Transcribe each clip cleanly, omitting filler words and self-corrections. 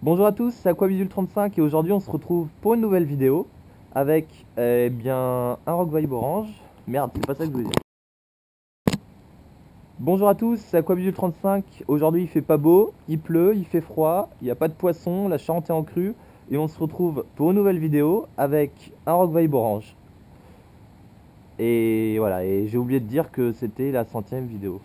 Bonjour à tous, c'est Aquabidule35 et aujourd'hui on se retrouve pour une nouvelle vidéo avec bien un Rock-Vibe orange. Merde, c'est pas ça que je voulais dire. Bonjour à tous, c'est Aquabidule35. Aujourd'hui il fait pas beau, il pleut, il fait froid, il n'y a pas de poisson, la Charente est en crue et on se retrouve pour une nouvelle vidéo avec un Rock-Vibe orange. Et voilà, et j'ai oublié de dire que c'était la 100e vidéo.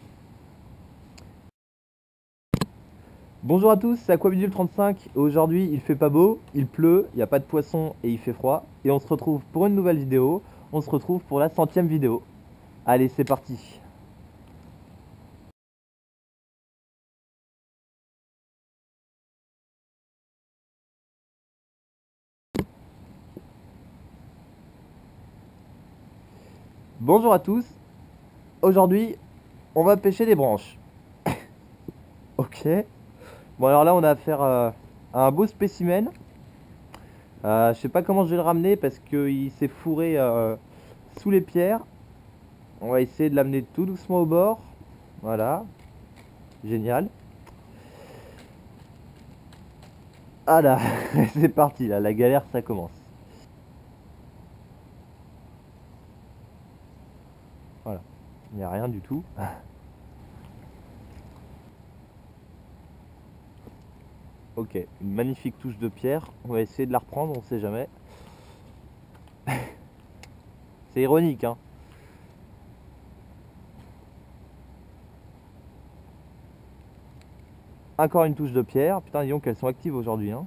Bonjour à tous, c'est Aquabidule35. Aujourd'hui, il fait pas beau, il pleut, il n'y a pas de poisson et il fait froid. Et on se retrouve pour une nouvelle vidéo. On se retrouve pour la 100e vidéo. Allez, c'est parti. Bonjour à tous. Aujourd'hui, on va pêcher des branches. Ok. Bon, alors là, on a affaire à un beau spécimen. Je sais pas comment je vais le ramener parce qu'il s'est fourré sous les pierres. On va essayer de l'amener tout doucement au bord. Voilà. Génial. Ah là, c'est parti là, la galère ça commence. Voilà, il n'y a rien du tout. Ok, une magnifique touche de pierre. On va essayer de la reprendre, on sait jamais. C'est ironique, hein. Encore une touche de pierre. Putain, disons qu'elles sont actives aujourd'hui, hein.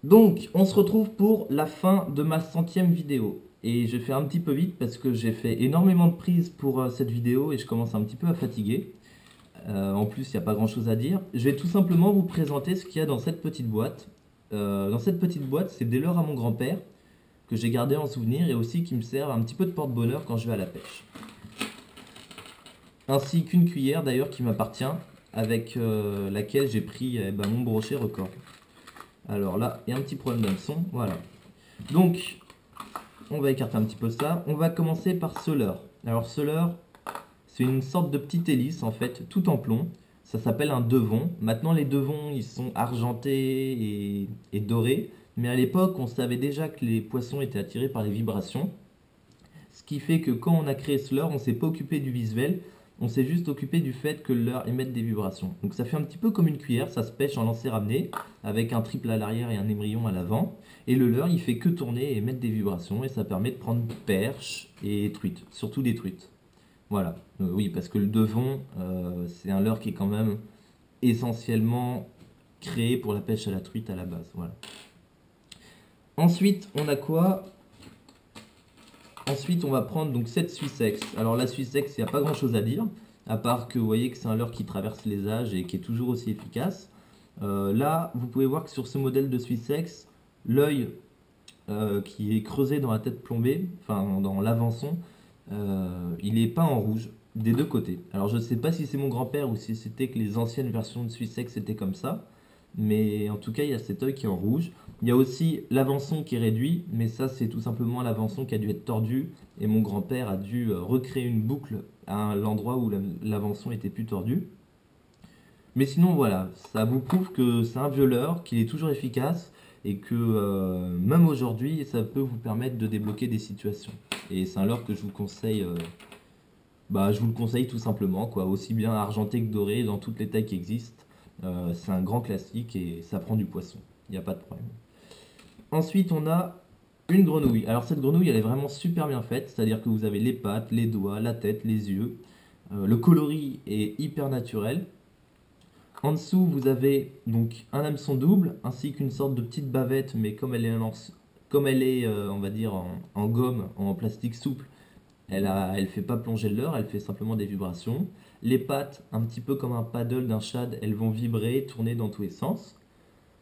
Donc, on se retrouve pour la fin de ma 100e vidéo. Et je fais un petit peu vite parce que j'ai fait énormément de prises pour cette vidéo et je commence un petit peu à fatiguer. En plus, il n'y a pas grand chose à dire. Je vais tout simplement vous présenter ce qu'il y a dans cette petite boîte. Dans cette petite boîte, c'est des leurres à mon grand-père que j'ai gardé en souvenir et aussi qui me servent un petit peu de porte-bonheur quand je vais à la pêche. Ainsi qu'une cuillère d'ailleurs qui m'appartient avec laquelle j'ai pris mon brochet record. Alors là, il y a un petit problème d'hameçon, voilà. Donc, on va écarter un petit peu ça. On va commencer par ce leurre. Alors ce leurre, c'est une sorte de petite hélice en fait, tout en plomb. Ça s'appelle un devon. Maintenant les devons, ils sont argentés et dorés. Mais à l'époque, on savait déjà que les poissons étaient attirés par les vibrations. Ce qui fait que quand on a créé ce leurre, on s'est pas occupé du visuel. On s'est juste occupé du fait que le leurre émette des vibrations. Donc ça fait un petit peu comme une cuillère, ça se pêche en lancer-ramener, avec un triple à l'arrière et un émerillon à l'avant. Et le leurre, il fait que tourner et émettre des vibrations, et ça permet de prendre perches et truites, surtout des truites. Voilà, oui, parce que le devon, c'est un leurre qui est quand même essentiellement créé pour la pêche à la truite à la base. Voilà. Ensuite, on a quoi? Ensuite, on va prendre donc cette Suissex. Alors la Suissex, il n'y a pas grand chose à dire, à part que vous voyez que c'est un leurre qui traverse les âges et qui est toujours aussi efficace. Là, vous pouvez voir que sur ce modèle de Suissex, l'œil qui est creusé dans la tête plombée, enfin dans l'avançon, il est peint en rouge des deux côtés. Alors je ne sais pas si c'est mon grand-père ou si c'était que les anciennes versions de Suissex étaient comme ça, mais en tout cas il y a cet œil qui est en rouge. Il y a aussi l'avançon qui est réduit, mais ça c'est tout simplement l'avançon qui a dû être tordu, et mon grand-père a dû recréer une boucle à l'endroit où l'avançon était plus tordu. Mais sinon voilà, ça vous prouve que c'est un violeur, qu'il est toujours efficace, et que même aujourd'hui ça peut vous permettre de débloquer des situations. Et c'est un leurre que je vous conseille, je vous le conseille tout simplement, quoi, aussi bien argenté que doré, dans toutes les tailles qui existent. C'est un grand classique et ça prend du poisson, il n'y a pas de problème. Ensuite, on a une grenouille. Alors cette grenouille, elle est vraiment super bien faite, c'est-à-dire que vous avez les pattes, les doigts, la tête, les yeux. Le coloris est hyper naturel. En dessous, vous avez donc un hameçon double, ainsi qu'une sorte de petite bavette, mais comme elle est, on va dire, en gomme, en plastique souple, elle fait pas plonger le leurre, elle fait simplement des vibrations. Les pattes, un petit peu comme un paddle d'un shad, elles vont vibrer, tourner dans tous les sens.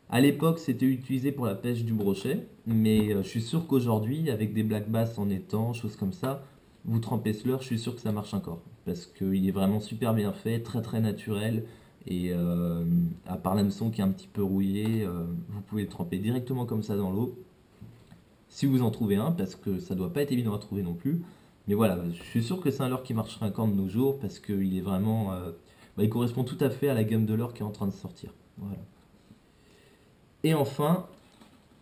À l'époque, c'était utilisé pour la pêche du brochet, mais je suis sûr qu'aujourd'hui, avec des black bass en étang, choses comme ça, vous trempez ce leurre, je suis sûr que ça marche encore. Parce qu'il est vraiment super bien fait, très très naturel, et à part l'hameçon qui est un petit peu rouillé, vous pouvez le tremper directement comme ça dans l'eau, si vous en trouvez un, parce que ça doit pas être évident à trouver non plus. Mais voilà, je suis sûr que c'est un leurre qui marchera encore de nos jours, parce qu'il est vraiment... il correspond tout à fait à la gamme de leurre qui est en train de sortir. Voilà. Et enfin,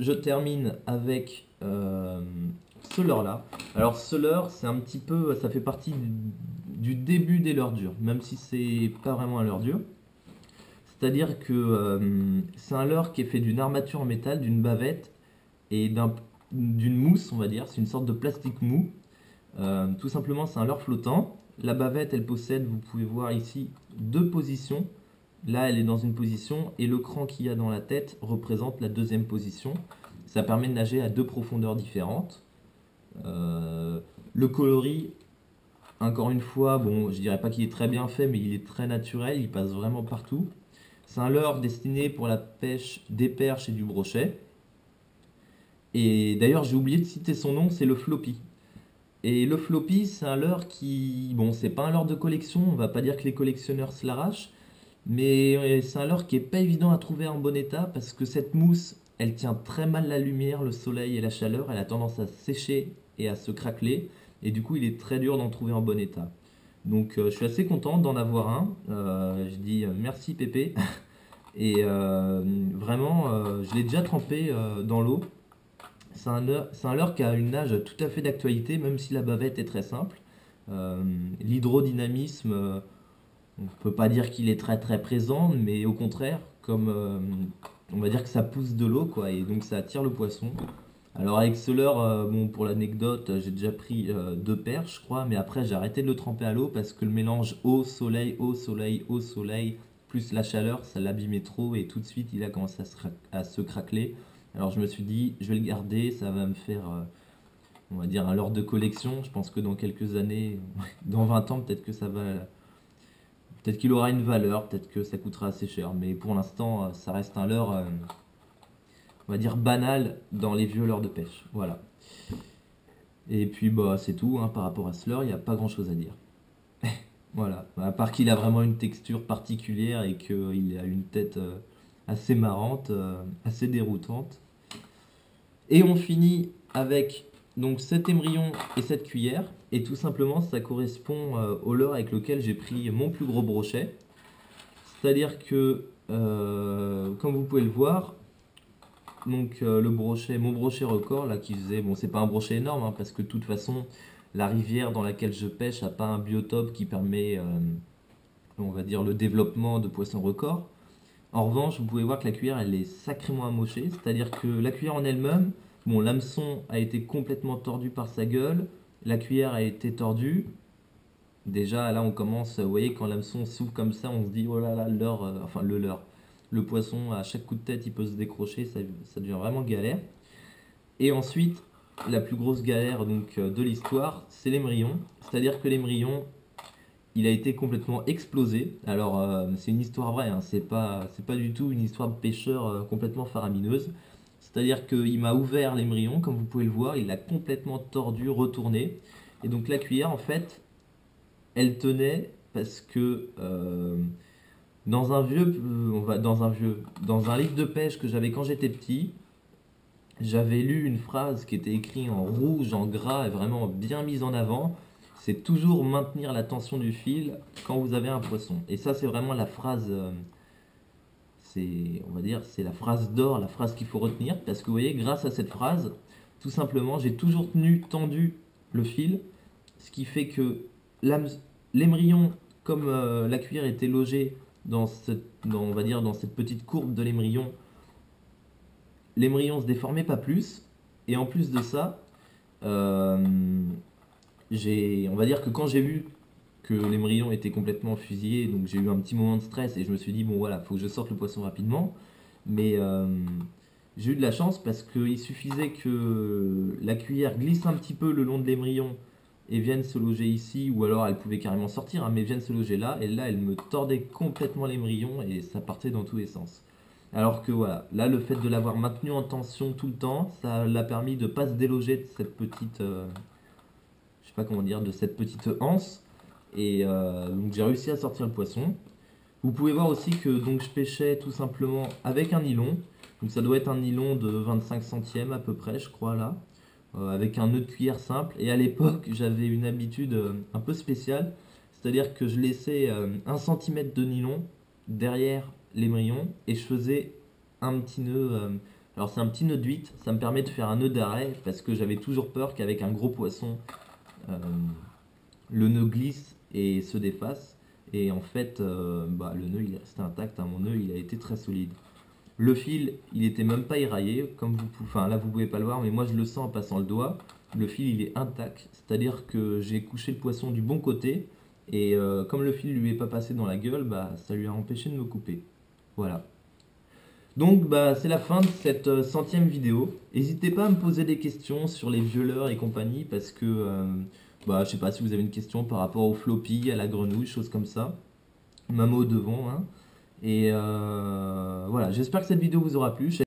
je termine avec ce leurre-là. Alors ce leurre, c'est un petit peu, ça fait partie du début des leurres durs, même si c'est pas vraiment un leurre dur. C'est-à-dire que c'est un leurre qui est fait d'une armature en métal, d'une bavette et d'une mousse, on va dire. C'est une sorte de plastique mou. Tout simplement, c'est un leurre flottant. La bavette, elle possède, vous pouvez voir ici, deux positions. Là, elle est dans une position et le cran qu'il y a dans la tête représente la deuxième position. Ça permet de nager à deux profondeurs différentes. Le coloris, encore une fois, bon, je dirais pas qu'il est très bien fait, mais il est très naturel, il passe vraiment partout. C'est un leurre destiné pour la pêche des perches et du brochet. Et d'ailleurs, j'ai oublié de citer son nom, c'est le floppy. Et le floppy, c'est un leurre qui... Bon, c'est pas un leurre de collection, on va pas dire que les collectionneurs se l'arrachent, mais c'est un leurre qui est pas évident à trouver en bon état parce que cette mousse, elle tient très mal la lumière, le soleil et la chaleur, elle a tendance à sécher et à se craqueler, et du coup, il est très dur d'en trouver en bon état. Donc, je suis assez content d'en avoir un. Je dis merci Pépé. Et vraiment, je l'ai déjà trempé dans l'eau. C'est un leurre qui a une nage tout à fait d'actualité, même si la bavette est très simple. L'hydrodynamisme, on ne peut pas dire qu'il est très très présent, mais au contraire, comme on va dire que ça pousse de l'eau, quoi, et donc ça attire le poisson. Alors avec ce leurre, bon, pour l'anecdote, j'ai déjà pris deux perches, je crois, mais après j'ai arrêté de le tremper à l'eau parce que le mélange eau, soleil, eau, soleil, eau, soleil, plus la chaleur, ça l'abîmait trop et tout de suite il a commencé à se craqueler. Alors je me suis dit, je vais le garder, ça va me faire, on va dire, un leurre de collection. Je pense que dans quelques années, dans 20 ans, peut-être que ça va, peut-être qu'il aura une valeur, peut-être que ça coûtera assez cher. Mais pour l'instant, ça reste un leurre, on va dire, banal dans les vieux leurres de pêche. Voilà. Et puis bah c'est tout, hein, par rapport à ce leurre, il n'y a pas grand-chose à dire. Voilà, à part qu'il a vraiment une texture particulière et qu'il a une tête assez marrante, assez déroutante. Et on finit avec donc cet émerillon et cette cuillère. Et tout simplement, ça correspond au leurre avec lequel j'ai pris mon plus gros brochet. C'est-à-dire que, comme vous pouvez le voir, donc le brochet, mon brochet record, là, qui faisait... Bon, c'est pas un brochet énorme, hein, parce que de toute façon, la rivière dans laquelle je pêche n'a pas un biotope qui permet, on va dire, le développement de poissons records. En revanche, vous pouvez voir que la cuillère, elle est sacrément amochée. C'est-à-dire que la cuillère en elle-même, bon, l'hameçon a été complètement tordu par sa gueule. La cuillère a été tordue. Déjà, là, on commence, vous voyez, quand l'hameçon s'ouvre comme ça, on se dit, oh là là, enfin, le leurre. Le poisson, à chaque coup de tête, il peut se décrocher, ça devient vraiment galère. Et ensuite, la plus grosse galère donc, de l'histoire, c'est l'émerillon. C'est-à-dire que l'émerillon, il a été complètement explosé. Alors, c'est une histoire vraie, hein. C'est pas du tout une histoire de pêcheur complètement faramineuse. C'est-à-dire qu'il m'a ouvert l'émerillon, comme vous pouvez le voir, il l'a complètement tordu, retourné. Et donc la cuillère, en fait, elle tenait parce que Dans un dans un livre de pêche que j'avais quand j'étais petit, j'avais lu une phrase qui était écrite en rouge, en gras et vraiment bien mise en avant. C'est toujours maintenir la tension du fil quand vous avez un poisson. Et ça, c'est vraiment la phrase, on va dire, c'est la phrase d'or, la phrase qu'il faut retenir. Parce que vous voyez, grâce à cette phrase, tout simplement, j'ai toujours tendu le fil, ce qui fait que l'émerillon, comme la cuillère était logée on va dire, dans cette petite courbe de l'émerillon se déformait pas plus. Et en plus de ça, euh, on va dire que quand j'ai vu que l'émerillon était complètement fusillé, donc j'ai eu un petit moment de stress et je me suis dit bon voilà, faut que je sorte le poisson rapidement. Mais j'ai eu de la chance parce qu'il suffisait que la cuillère glisse un petit peu le long de l'émerillon et vienne se loger ici, ou alors elle pouvait carrément sortir, hein, mais vienne se loger là, et là elle me tordait complètement l'émerillon et ça partait dans tous les sens. Alors que voilà, là le fait de l'avoir maintenu en tension tout le temps, ça l'a permis de pas se déloger de cette petite, je sais pas comment dire, de cette petite anse, et donc j'ai réussi à sortir le poisson. Vous pouvez voir aussi que donc je pêchais tout simplement avec un nylon. Donc ça doit être un nylon de 25 centièmes à peu près, je crois là, avec un nœud de cuillère simple. Et à l'époque, j'avais une habitude un peu spéciale, c'est-à-dire que je laissais 1 cm de nylon derrière l'émerillon et je faisais un petit nœud. Alors c'est un petit nœud de 8, ça me permet de faire un nœud d'arrêt parce que j'avais toujours peur qu'avec un gros poisson, euh, le nœud glisse et se défasse. Et en fait, le nœud il est resté intact, hein. Mon nœud il a été très solide. Le fil, il était même pas éraillé, enfin là vous pouvez pas le voir, mais moi je le sens en passant le doigt. Le fil il est intact, c'est-à-dire que j'ai couché le poisson du bon côté et comme le fil lui est pas passé dans la gueule, bah ça lui a empêché de me couper. Voilà. Donc bah c'est la fin de cette centième vidéo. N'hésitez pas à me poser des questions sur les violeurs et compagnie parce que je sais pas si vous avez une question par rapport au floppy, à la grenouille, choses comme ça. Même au devant, hein. Et voilà, j'espère que cette vidéo vous aura plu.